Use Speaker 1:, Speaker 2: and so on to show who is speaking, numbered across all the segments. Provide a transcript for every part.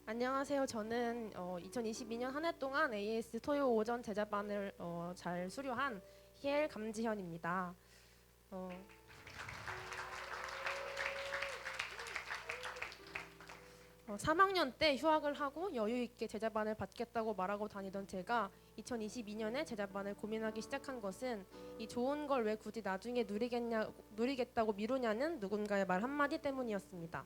Speaker 1: 안녕하세요. 저는 2022년 한 해 동안 AS 토요 오전 제자반을 잘 수료한 희엘 감지현입니다. 어, 3학년 때 휴학을 하고 여유 있게 제자반을 받겠다고 말하고 다니던 제가 2022년에 제자반을 고민하기 시작한 것은 이 좋은 걸 왜 굳이 나중에 누리겠다고 미루냐는 누군가의 말 한마디 때문이었습니다.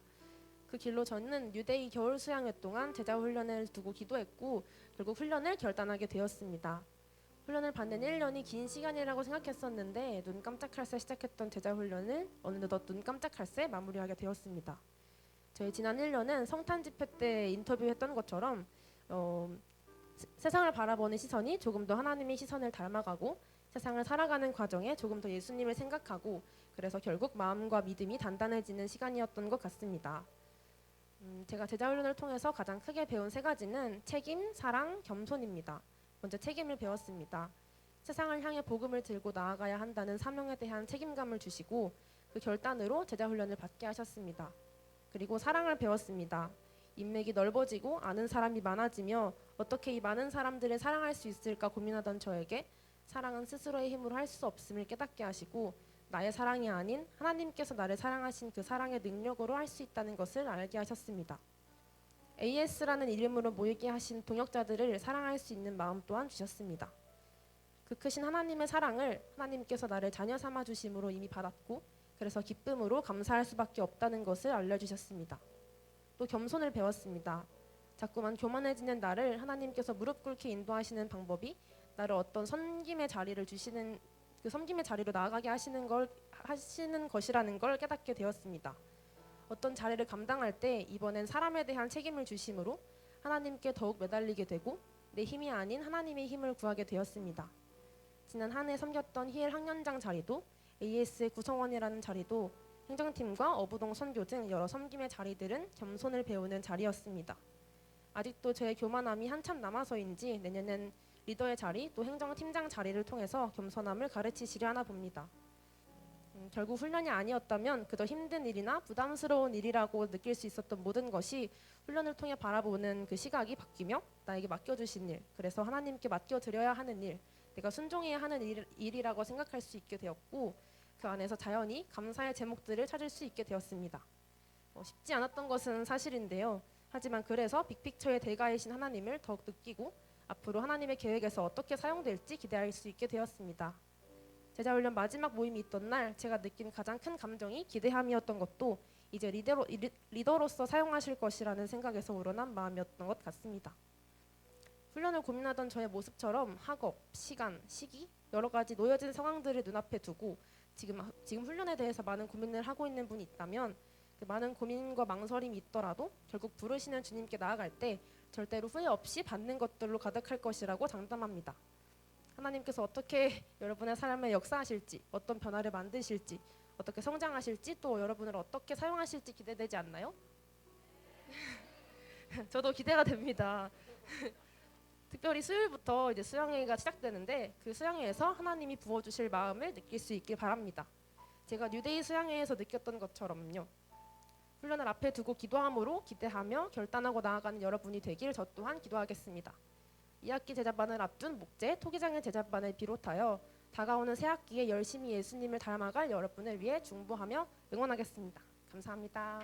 Speaker 1: 그 길로 저는 뉴데이 겨울 수양회 동안 제자 훈련을 두고 기도했고 결국 훈련을 결단하게 되었습니다. 훈련을 받는 1년이 긴 시간이라고 생각했었는데 눈 깜짝할 새 시작했던 제자 훈련을 어느덧 눈 깜짝할 새 마무리하게 되었습니다. 저희 지난 1년은 성탄 집회 때 인터뷰했던 것처럼 세상을 바라보는 시선이 조금 더 하나님의 시선을 닮아가고 세상을 살아가는 과정에 조금 더 예수님을 생각하고 그래서 결국 마음과 믿음이 단단해지는 시간이었던 것 같습니다. 제가 제자훈련을 통해서 가장 크게 배운 세 가지는 책임, 사랑, 겸손입니다. 먼저 책임을 배웠습니다. 세상을 향해 복음을 들고 나아가야 한다는 사명에 대한 책임감을 주시고 그 결단으로 제자훈련을 받게 하셨습니다. 그리고 사랑을 배웠습니다. 인맥이 넓어지고 아는 사람이 많아지며 어떻게 이 많은 사람들을 사랑할 수 있을까 고민하던 저에게 사랑은 스스로의 힘으로 할 수 없음을 깨닫게 하시고 나의 사랑이 아닌 하나님께서 나를 사랑하신 그 사랑의 능력으로 할 수 있다는 것을 알게 하셨습니다. AS라는 이름으로 모이게 하신 동역자들을 사랑할 수 있는 마음 또한 주셨습니다. 그 크신 하나님의 사랑을 하나님께서 나를 자녀 삼아 주심으로 이미 받았고 그래서 기쁨으로 감사할 수밖에 없다는 것을 알려주셨습니다. 또 겸손을 배웠습니다. 자꾸만 교만해지는 나를 하나님께서 무릎 꿇게 인도하시는 방법이 나를 어떤 섬김의 자리를 주시는 그 섬김의 자리로 나아가게 하시는 것이라는 걸 깨닫게 되었습니다. 어떤 자리를 감당할 때 이번엔 사람에 대한 책임을 주심으로 하나님께 더욱 매달리게 되고 내 힘이 아닌 하나님의 힘을 구하게 되었습니다. 지난 한 해 섬겼던 희엘 학년장 자리도 AS의 구성원이라는 자리도 행정팀과 어부동 선교 등 여러 섬김의 자리들은 겸손을 배우는 자리였습니다. 아직도 제 교만함이 한참 남아서인지 내년엔 리더의 자리 또 행정팀장 자리를 통해서 겸손함을 가르치시려 하나 봅니다. 결국 훈련이 아니었다면 그저 힘든 일이나 부담스러운 일이라고 느낄 수 있었던 모든 것이 훈련을 통해 바라보는 그 시각이 바뀌며 나에게 맡겨주신 일, 그래서 하나님께 맡겨드려야 하는 일, 내가 순종해야 하는 일이라고 생각할 수 있게 되었고 그 안에서 자연히 감사의 제목들을 찾을 수 있게 되었습니다. 쉽지 않았던 것은 사실인데요. 하지만 그래서 빅픽처의 대가이신 하나님을 더욱 느끼고 앞으로 하나님의 계획에서 어떻게 사용될지 기대할 수 있게 되었습니다. 제자훈련 마지막 모임이 있던 날 제가 느낀 가장 큰 감정이 기대함이었던 것도 이제 리더로서 사용하실 것이라는 생각에서 우러난 마음이었던 것 같습니다. 훈련을 고민하던 저의 모습처럼 학업, 시간, 시기 여러 가지 놓여진 상황들을 눈앞에 두고 지금 훈련에 대해서 많은 고민을 하고 있는 분이 있다면 그 많은 고민과 망설임이 있더라도 결국 부르시는 주님께 나아갈 때 절대로 후회 없이 받는 것들로 가득할 것이라고 장담합니다. 하나님께서 어떻게 여러분의 삶에 역사하실지, 어떤 변화를 만드실지, 어떻게 성장하실지, 또 여러분을 어떻게 사용하실지 기대되지 않나요? 저도 기대가 됩니다. 특별히 수요일부터 이제 수양회가 시작되는데 그 수양회에서 하나님이 부어주실 마음을 느낄 수 있길 바랍니다. 제가 뉴데이 수양회에서 느꼈던 것처럼요. 훈련을 앞에 두고 기도함으로 기대하며 결단하고 나아가는 여러분이 되길 저 또한 기도하겠습니다. 2학기 제자반을 앞둔 목재 토기장의 제자반을 비롯하여 다가오는 새학기에 열심히 예수님을 닮아갈 여러분을 위해 중보하며 응원하겠습니다. 감사합니다.